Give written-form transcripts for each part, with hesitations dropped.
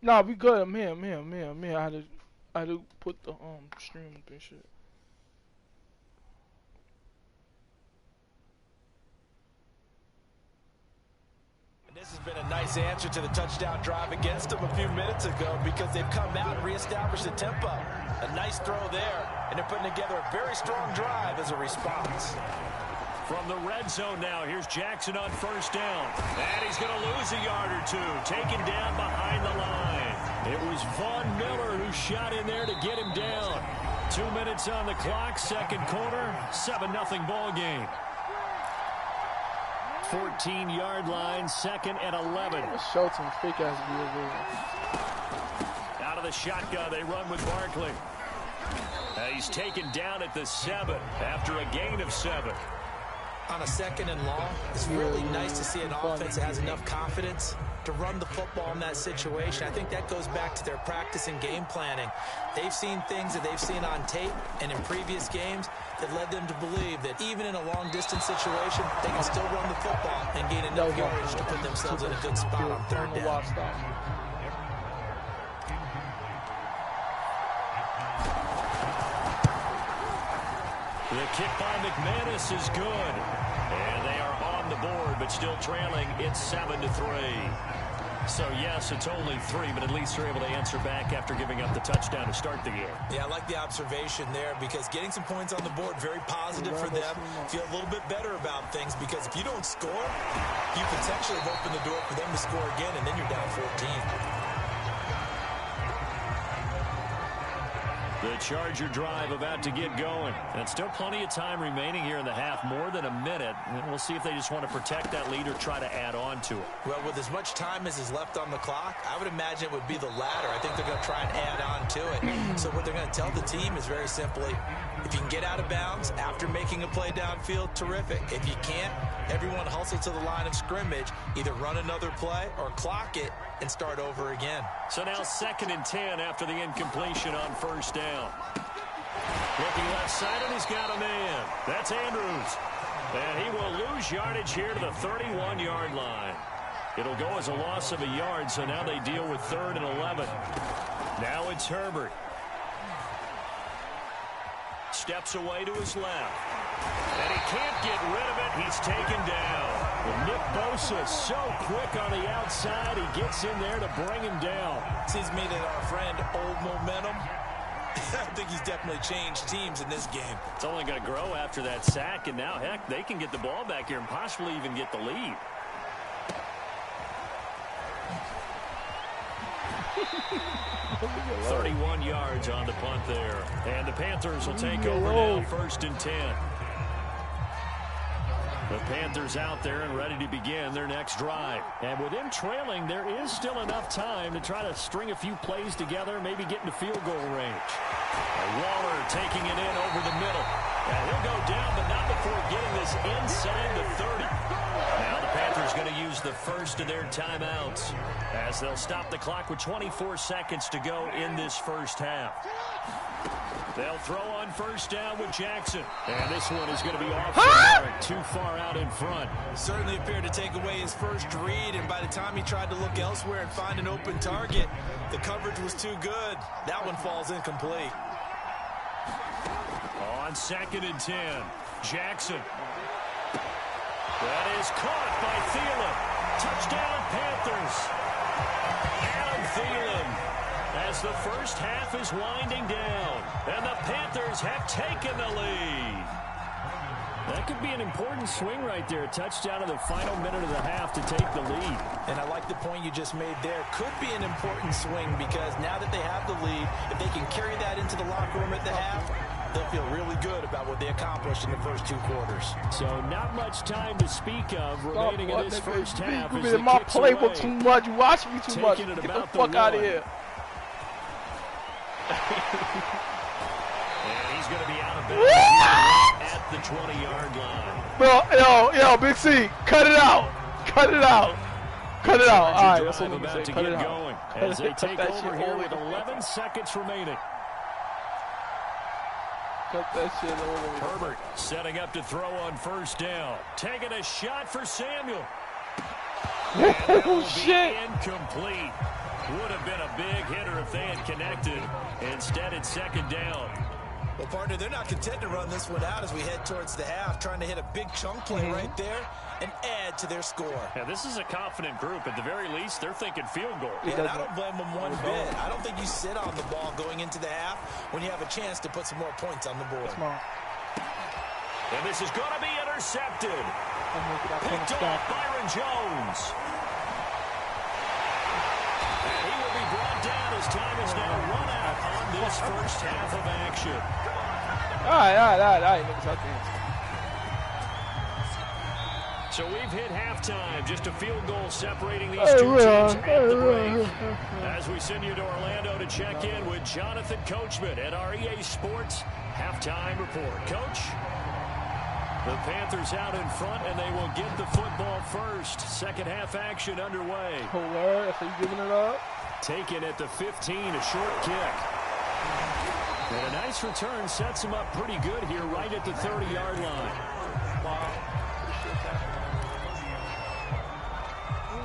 Nah, we good. I'm here. I had to put the stream up and shit. This has been a nice answer to the touchdown drive against them a few minutes ago because they've come out and reestablished the tempo. A nice throw there, and they're putting together a very strong drive as a response. From the red zone now, here's Jackson on first down. And he's going to lose a yard or two, taken down behind the line. It was Von Miller who shot in there to get him down. 2 minutes on the clock, second quarter, 7-0 ball game. 14-yard line, second and 11. Shelton, fake ass view. Out of the shotgun, they run with Barkley. He's taken down at the 7 after a gain of 7. On a second and long, it's really nice to see an offense that has enough confidence to run the football in that situation. I think that goes back to their practice and game planning. They've seen things that they've seen on tape and in previous games that led them to believe that even in a long-distance situation, they can still run the football and gain enough yardage to put themselves in a good spot on third down. The kick by McManus is good. And they are on the board, but still trailing. It's 7-3. So, yes, it's only 3, but at least they're able to answer back after giving up the touchdown to start the game. Yeah, I like the observation there because getting some points on the board, very positive for them. Feel a little bit better about things because if you don't score, you potentially have opened the door for them to score again, and then you're down 14. The Charger drive about to get going. And still plenty of time remaining here in the half, more than a minute. And we'll see if they just want to protect that lead or try to add on to it. Well, with as much time as is left on the clock, I would imagine it would be the latter. I think they're going to try and add on to it. So what they're going to tell the team is very simply, if you can get out of bounds after making a play downfield, terrific. If you can't, everyone hustle to the line of scrimmage, either run another play or clock it and start over again. So now 2nd and 10 after the incompletion on first down. Looking left side, and he's got a man. That's Andrews. And he will lose yardage here to the 31-yard line. It'll go as a loss of a yard, so now they deal with 3rd and 11. Now it's Herbert. Steps away to his left. And he can't get rid of it. He's taken down. Well, Nick Bosa so quick on the outside. He gets in there to bring him down. Seems me that our friend Old Momentum, I think he's definitely changed teams in this game. It's only going to grow after that sack, and now, heck, they can get the ball back here and possibly even get the lead. "31 yards on the punt there. And the Panthers will take over now, 1st and 10. The Panthers out there and ready to begin their next drive. And with them trailing, there is still enough time to try to string a few plays together, maybe get into field goal range. Waller taking it in over the middle. And he'll go down, but not before getting this inside the 30. Now the Panthers going to use the first of their timeouts as they'll stop the clock with 24 seconds to go in this first half. They'll throw on first down with Jackson. And this one is going to be off the mark, too far out in front. Certainly appeared to take away his first read, and by the time he tried to look elsewhere and find an open target, the coverage was too good. That one falls incomplete. On 2nd and 10, Jackson. That is caught by Thielen. Touchdown, Panthers. Adam Thielen. As the first half is winding down, and the Panthers have taken the lead. That could be an important swing right there. A touchdown in the final minute of the half to take the lead. And I like the point you just made there. Could be an important swing because now that they have the lead, if they can carry that into the locker room at the half, they'll feel really good about what they accomplished in the first 2 quarters. So not much time to speak of remaining in this first half. You've been in my playbook too much. You watch me too much. Get the fuck out of here. And he's going to be out of bounds at the 20-yard line. Bro, yo, Big C, cut it out. Cut it out. Cut it out. All right, that's what I'm about to cut get it out. going as they take over here with 11 seconds remaining. Cut that shit over. Herbert setting up to throw on first down. Taking a shot for Samuel. Oh, shit. Incomplete. Would have been a big hitter if they had connected. Instead, it's second down. Well, partner, they're not content to run this one out as we head towards the half, trying to hit a big chunk play right there and add to their score. Yeah, this is a confident group. At the very least, they're thinking field goal. Yeah, and I don't blame them one bit. I don't think you sit on the ball going into the half when you have a chance to put some more points on the board. And this is going to be intercepted. Picked off Byron Jones. And he will be brought down as time is now run out on this first half of action. All right, niggas, I think. So we've hit halftime. Just a field goal separating these two teams at the break. As we send you to Orlando to check in with Jonathan Coachman at our EA Sports Halftime Report. Coach? The Panthers out in front, and they will get the football first. Second half action underway. That's how you giving it up. Taken at the 15, a short kick. And a nice return sets him up pretty good here right at the 30-yard line.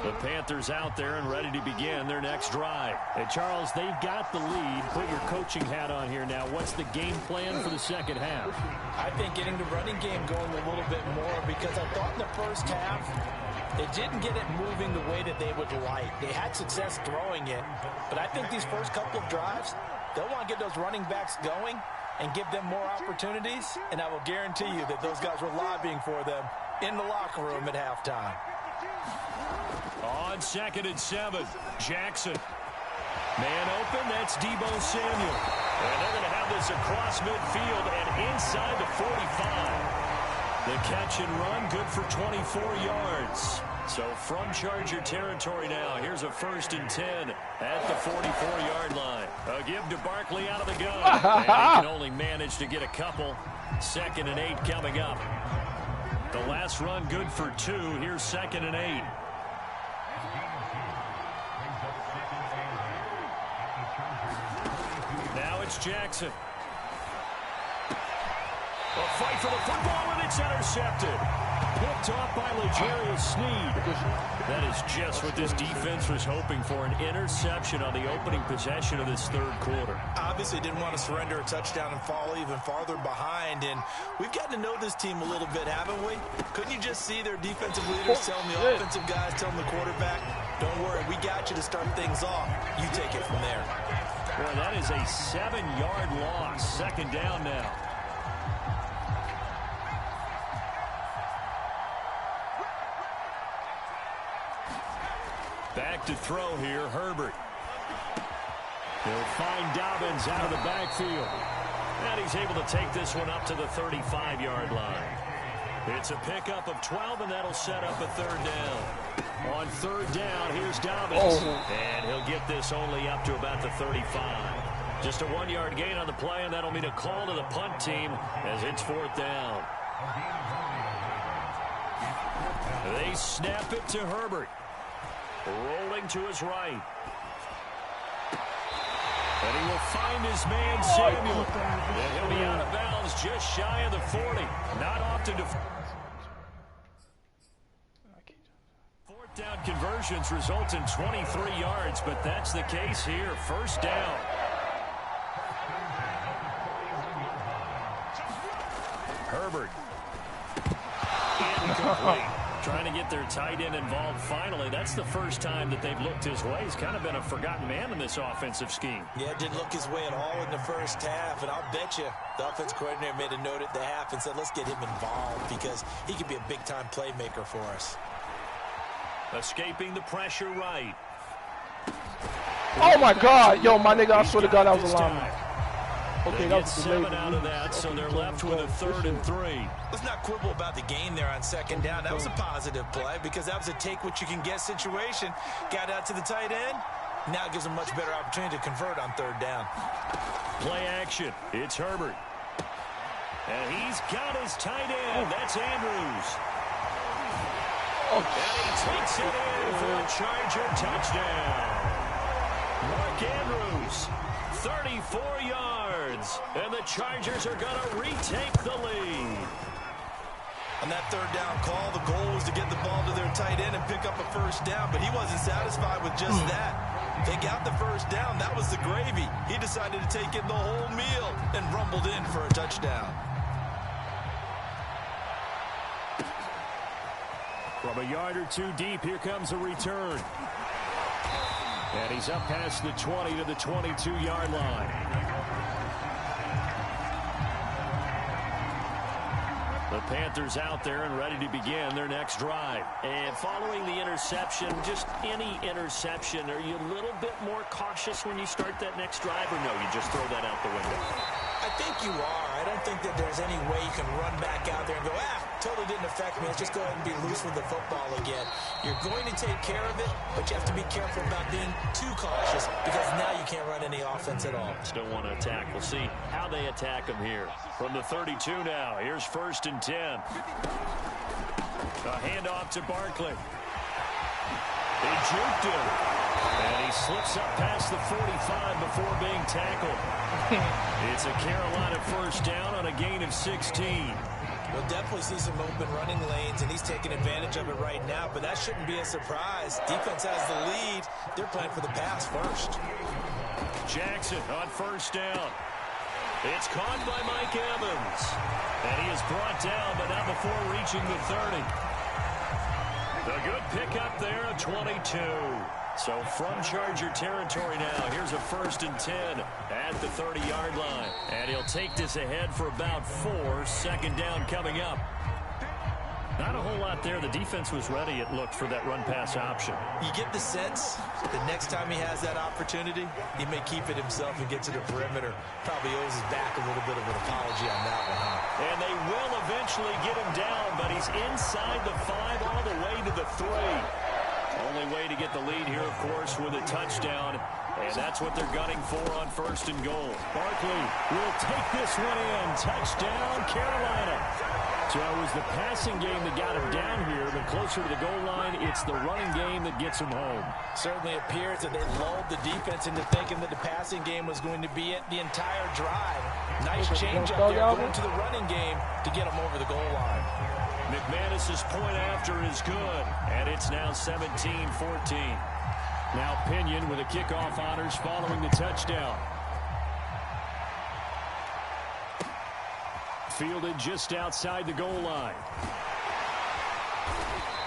The Panthers out there and ready to begin their next drive. Hey, Charles, they've got the lead. Put your coaching hat on here now. What's the game plan for the second half? I think getting the running game going a little bit more, because I thought in the first half they didn't get it moving the way that they would like. They had success throwing it, but I think these first couple of drives, they'll want to get those running backs going and give them more opportunities, and I will guarantee you that those guys were lobbying for them in the locker room at halftime. On 2nd and 7, Jackson. Man open, that's Deebo Samuel. And they're going to have this across midfield and inside the 45. The catch and run, good for 24 yards. So from Charger territory now, here's a 1st and 10 at the 44-yard line. A give to Barkley out of the gun. And he can only manage to get a couple. 2nd and 8 coming up. The last run good for 2. Here's 2nd and 8. Now it's Jackson. A fight for the football, and it's intercepted. Picked off by L'Jarius Sneed. That is just what this defense was hoping for, an interception on the opening possession of this third quarter. Obviously didn't want to surrender a touchdown and fall even farther behind, and we've gotten to know this team a little bit, haven't we? Couldn't you just see their defensive leaders telling the offensive guys, telling the quarterback, don't worry, we got you to start things off. You take it from there. Boy, that is a 7-yard loss. 2nd down now. Back to throw here, Herbert. He'll find Dobbins out of the backfield. And he's able to take this one up to the 35-yard line. It's a pickup of 12, and that'll set up a 3rd down. On 3rd down, here's Dobbins. And he'll get this only up to about the 35. Just a 1-yard gain on the play, and that'll mean a call to the punt team as it's 4th down. They snap it to Herbert. Rolling to his right. And he will find his man, Samuel. And he'll be out of bounds just shy of the 40. Not often to... 4th down conversions result in 23 yards, but that's the case here. 1st down. Herbert. Incomplete. Trying to get their tight end involved finally. That's the first time that they've looked his way. He's kind of been a forgotten man in this offensive scheme. Yeah, didn't look his way at all in the first half, and I'll bet you the offensive coordinator made a note at the half and said, let's get him involved because he could be a big-time playmaker for us. Escaping the pressure right. Oh, my God. Yo, my nigga, I swear to God, that was a lineman. Okay, that was 7 out of that, so they're left with a 3rd and 3. Let's not quibble about the gain there on 2nd down. That was a positive play because that was a take-what-you-can-get situation. Got out to the tight end. Now it gives them much better opportunity to convert on 3rd down. Play action. It's Herbert. And he's got his tight end. That's Andrews. And he takes it in for a Charger touchdown. Mark Andrews, 34 yards. And the Chargers are going to retake the lead. On that 3rd down call, the goal was to get the ball to their tight end and pick up a 1st down, but he wasn't satisfied with just that. They got the first down. That was the gravy. He decided to take in the whole meal and rumbled in for a touchdown. From a yard or two deep, here comes a return. And he's up past the 20 to the 22-yard line. The Panthers out there and ready to begin their next drive. And following the interception, just any interception, are you a little bit more cautious when you start that next drive, or no, you just throw that out the window? I think you are. I don't think that there's any way you can run back out there and go, totally didn't affect me. Let's just go ahead and be loose with the football again. You're going to take care of it, but you have to be careful about being too cautious because now you can't run any offense at all. Still want to attack. We'll see how they attack them here. From the 32 now, here's 1st and 10. A handoff to Barkley. They juked him. And he slips up past the 45 before being tackled. It's a Carolina first down on a gain of 16. We'll definitely see some open running lanes, and he's taking advantage of it right now, but that shouldn't be a surprise. Defense has the lead. They're playing for the pass first. Jackson on first down. It's caught by Mike Evans. And he is brought down, but not before reaching the 30. The good pickup there, a 22. So from Charger territory now, here's a 1st and 10 at the 30-yard line. And he'll take this ahead for about 4. 2nd down coming up. Not a whole lot there. The defense was ready, it looked, for that run-pass option. You get the sense the next time he has that opportunity, he may keep it himself and get to the perimeter. Probably owes his back a little bit of an apology on that one, huh? And they will eventually get him down, but he's inside the 5 all the way to the 3. Only way to get the lead here, of course, with a touchdown. And that's what they're gunning for on 1st and goal. Barkley will take this one in. Touchdown, Carolina. So it was the passing game that got him down here, but closer to the goal line, it's the running game that gets him home. Certainly appears that they lulled the defense into thinking that the passing game was going to be it the entire drive. Nice change up there going to the running game to get him over the goal line. McManus's point after is good, and it's now 17-14. Now Pinion with a kickoff honors following the touchdown. Fielded just outside the goal line.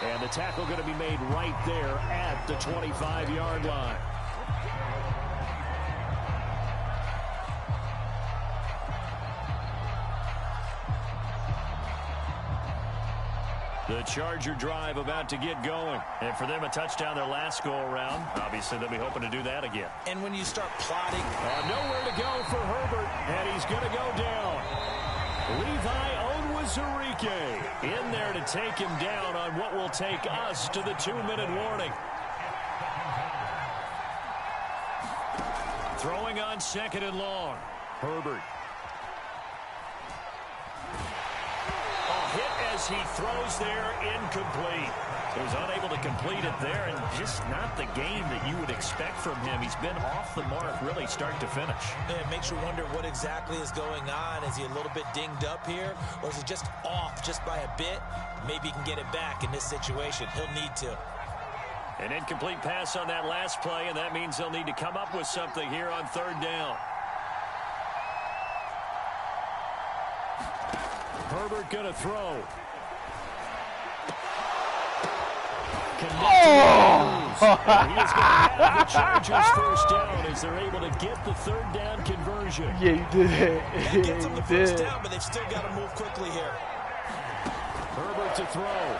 And the tackle going to be made right there at the 25-yard line. The Charger drive about to get going. And for them, a touchdown their last go-around. Obviously, they'll be hoping to do that again. And when you start plotting... nowhere to go for Herbert, and he's going to go down. Levi Onwuzurike in there to take him down on what will take us to the 2-minute warning. Throwing on 2nd and long. Herbert. Hit as he throws there, incomplete. He was unable to complete it there, and just not the game that you would expect from him. He's been off the mark really start to finish. Yeah, it makes you wonder what exactly is going on. Is he a little bit dinged up here, or is he just off just by a bit? Maybe he can get it back in this situation. He'll need to. An incomplete pass on that last play, and that means they'll need to come up with something here on 3rd down. Herbert going to throw. Oh! He is going to have the Chargers first down as they're able to get the 3rd down conversion. Yeah, you did. That gets them the first down, but they've still got to move quickly here. Herbert to throw.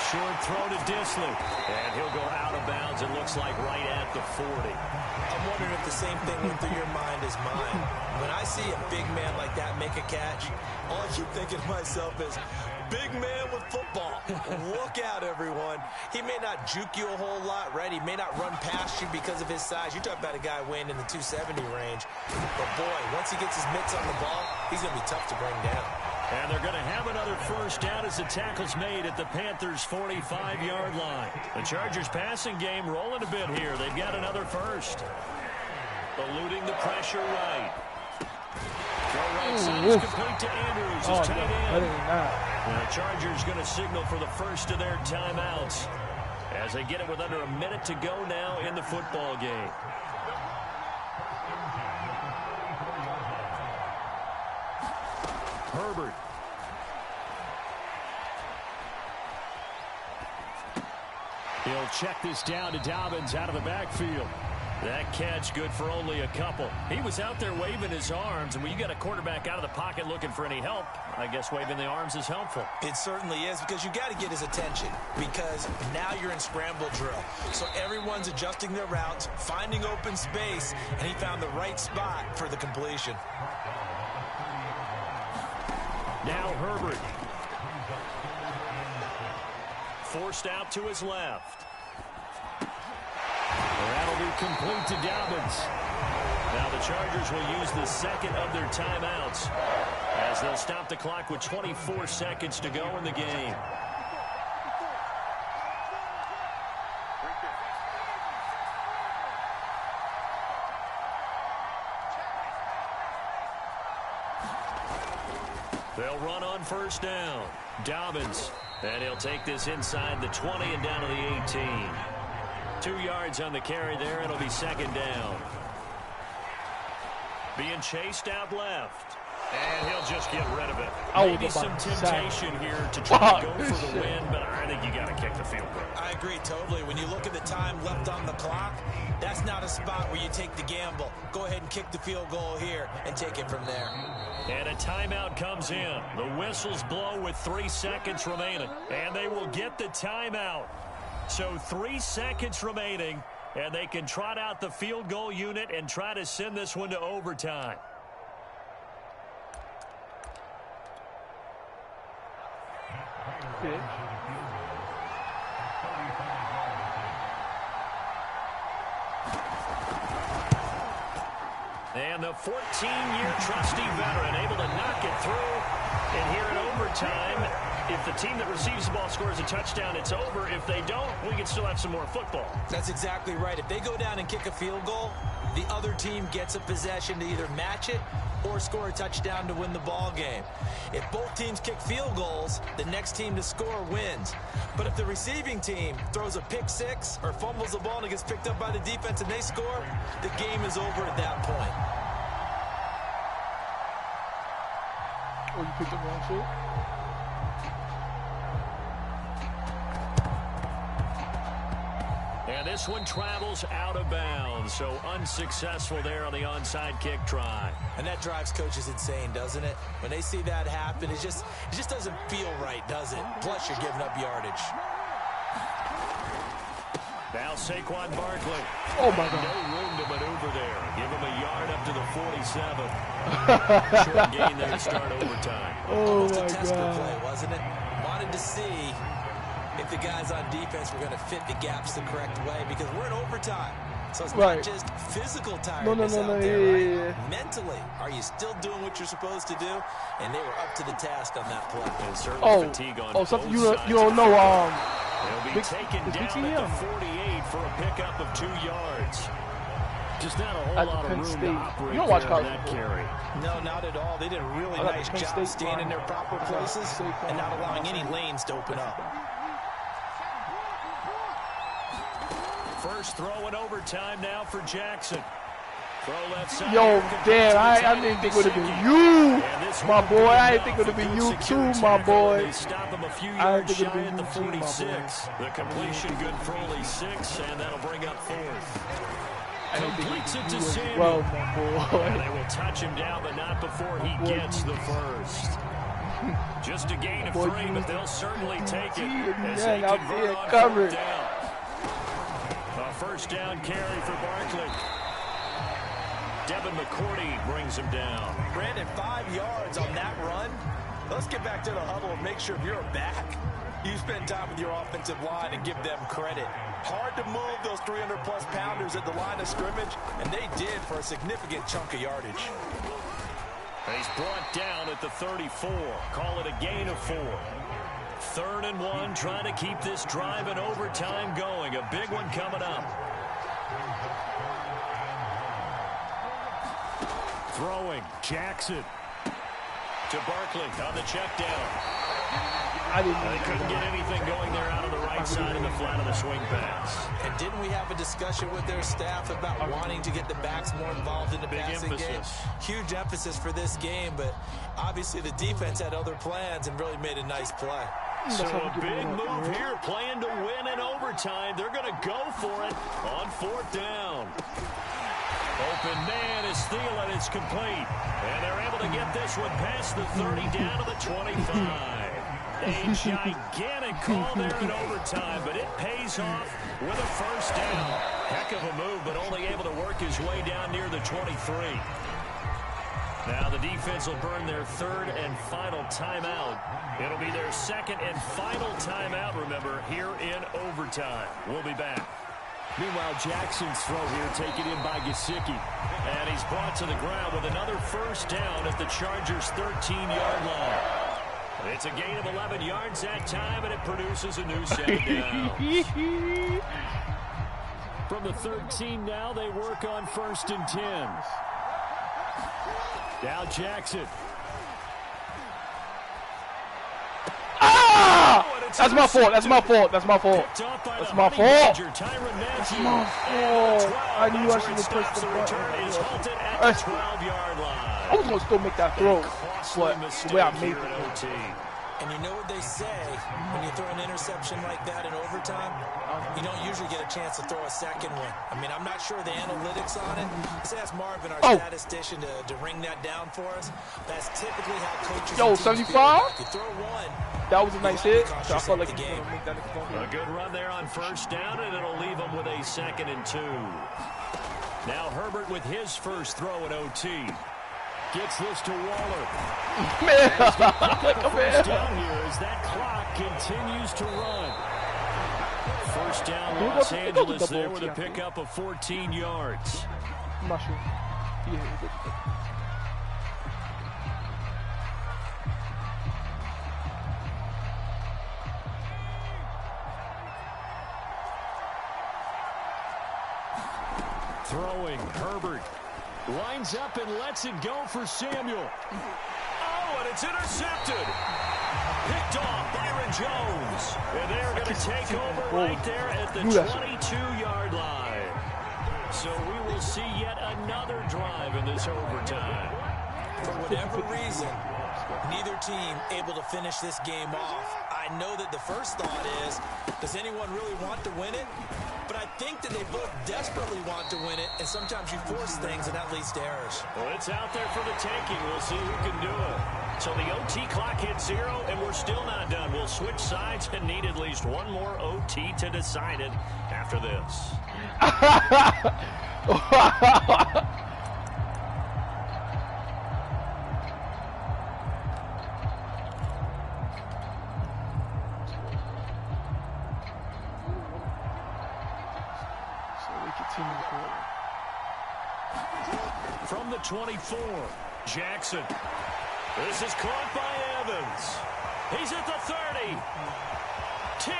Short throw to Disley. And he'll go out of bounds, it looks like, right at the 40. I'm wondering if the same thing went through your mind as mine. When I see a big man like that make a catch, all I keep thinking to myself is, big man with football. Look out, everyone. He may not juke you a whole lot, right? He may not run past you because of his size. You talk about a guy weighing in the 270 range. But, boy, once he gets his mitts on the ball, he's going to be tough to bring down. And they're going to have another first down as the tackle's made at the Panthers' 45-yard line. The Chargers' passing game rolling a bit here. They've got another first. Eluding the pressure right. Throw right side is complete to Andrews, his tight end. And the Chargers going to signal for the first of their timeouts. as they get it with under a minute to go now in the football game. Herbert. He'll check this down to Dobbins out of the backfield. That catch good for only a couple. He was out there waving his arms, and when you got a quarterback out of the pocket looking for any help, I guess waving the arms is helpful. It certainly is, because you got to get his attention, because now you're in scramble drill. So everyone's adjusting their routes, finding open space, and he found the right spot for the completion. Now Herbert. Forced out to his left. That'll be complete to Dobbins. Now the Chargers will use the second of their timeouts as they'll stop the clock with 24 seconds to go in the game. They'll run on first down. Dobbins. And he'll take this inside the 20 and down to the 18. 2 yards on the carry there. It'll be second down. Being chased out left. And he'll just get rid of it. Maybe some temptation here to try to go for the win, but I think you got to kick the field goal. I agree totally. When you look at the time left on the clock, that's not a spot where you take the gamble. Go ahead and kick the field goal here and take it from there. And a timeout comes in. The whistles blow with 3 seconds remaining. And they will get the timeout. So 3 seconds remaining, and they can trot out the field goal unit and try to send this one to overtime. And the 14-year trusty veteran able to knock it through. And here in overtime, if the team that receives the ball scores a touchdown, it's over. If they don't, we can still have some more football. That's exactly right. If they go down and kick a field goal, the other team gets a possession to either match it or score a touchdown to win the ball game. If both teams kick field goals, the next team to score wins. But if the receiving team throws a pick six or fumbles the ball and it gets picked up by the defense and they score, the game is over at that point. Oh, you picked up wrong shit? And this one travels out of bounds, so unsuccessful there on the onside kick try. And that drives coaches insane, doesn't it? When they see that happen, it just doesn't feel right, does it? Plus, you're giving up yardage. Now Saquon Barkley. Oh, my God. No room to maneuver there. Give him a yard up to the 47. Short gain there to start overtime. Oh, Almost my a test God. play, wasn't it? Wanted to see if the guys on defense were going to fit the gaps the correct way, because we're in overtime. So it's not just physical tiredness out there, right? Mentally, are you still doing what you're supposed to do? And they were up to the task on that play. And certainly fatigue on something both you don't know. He'll be taken down at the 48 for a pickup of 2 yards. Just not a whole lot of room to operate you don't watch on that carry. No, not at all. They did a really nice job staying in their proper places and not allowing any lanes to open up. First throw in overtime now for Jackson. Throw left side. Yo, damn, I didn't think it would have been you, my boy. I didn't think it would have been you too, my boy. They stop him a few yards shy at the 46. The completion good for only 6, and that'll bring up fourth. Completes it to Samuel. Well, my boy. And they will touch him down, but not before he gets the first. Just a gain of 3, but they'll certainly take it as they convert on fourth down. A first down carry for Barkley. Devin McCourty brings him down. Brandon, 5 yards on that run. Let's get back to the huddle and make sure if you're a back, you spend time with your offensive line and give them credit. Hard to move those 300-plus pounders at the line of scrimmage, and they did for a significant chunk of yardage. He's brought down at the 34. Call it a gain of 4. 3rd and 1, trying to keep this drive in overtime going. A big one coming up. Throwing, Jackson to Barkley on the check down. They couldn't get anything going there out of the right side of the flat of the swing pass. And didn't we have a discussion with their staff about wanting to get the backs more involved in the passing game? Huge emphasis for this game, but obviously the defense had other plans and really made a nice play. So a big move here, playing to win in overtime. They're going to go for it on 4th down. Open man is Thielen. It's complete. And they're able to get this one past the 30 down to the 25. A gigantic call there in overtime, but it pays off with a first down. Heck of a move, but only able to work his way down near the 23. Now the defense will burn their 3rd and final timeout. It'll be their 2nd and final timeout, remember, here in overtime. We'll be back. Meanwhile, Jackson's throw here taken in by Gesicki. And he's brought to the ground with another first down at the Chargers' 13-yard line. It's a gain of 11 yards that time, and it produces a new set of downs. From the 13 now, they work on 1st and 10. Now Jackson. Ah! That's my fault. That's my fault. That's my fault. That's my fault. That's my fault. I knew I should have pushed the button. I was going to still make that throw, but the way I made it. And you know what they say, when you throw an interception like that in overtime, you don't usually get a chance to throw a second one. I mean, I'm not sure the analytics on it. Let's ask Marvin, our statistician, to ring that down for us. That's typically how coaches... Yo, 75? You throw one... That was a nice hit. So I felt like he was going to make that a good run there on first down, and it'll leave him with a 2nd and 2. Now Herbert with his first throw at OT. Gets this to Waller. Man, first down here as that clock continues to run. First down, Los Angeles there with a pickup of 14 yards. I'm not sure. Throwing, Herbert. Lines up and lets it go for Samuel. Oh, and it's intercepted. Picked off Byron Jones. And they're going to take over right there at the 22-yard line. So we will see yet another drive in this overtime. For whatever reason, neither team able to finish this game off. I know that the first thought is, does anyone really want to win it? But I think that they both desperately want to win it, and sometimes you force things, and that leads to errors. Well, it's out there for the taking. We'll see who can do it. So the OT clock hits 0, and we're still not done. We'll switch sides and need at least one more OT to decide it after this. From the 24, Jackson. This is caught by Evans. He's at the 30. 10.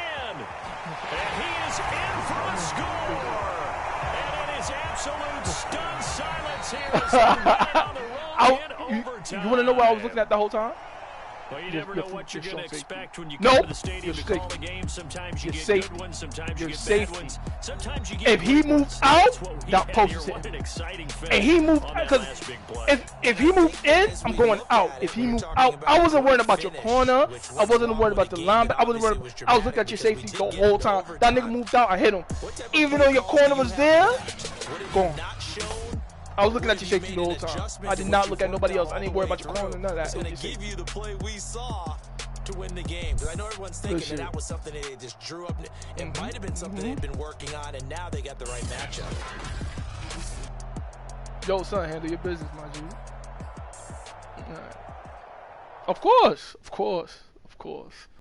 And he is in for a score. And it is absolute stunned silence here as they run on the run in overtime. You want to know what I was looking at the whole time? Well, you never know what you're going to expect when you come to the stadium to call a game. Sometimes you get good ones, sometimes you get bad ones. Sometimes you get if he moved out, that post is in. And he moved because if he moved in, I'm going out. If he moved out, I wasn't worried about your corner. I wasn't worried about the linebacker. I was looking at your safety the whole time. That nigga moved out, I hit him. Even though your corner was there, gone. I was looking at your safety the whole time. I did not look at nobody else. I didn't worry about your corner, none of that. It's going to give you the play we saw to win the game. Because I know everyone's thinking that was something they just drew up. It might have been something they'd been working on, and now they got the right matchup. Yo, son, handle your business, my G. Right. Of course.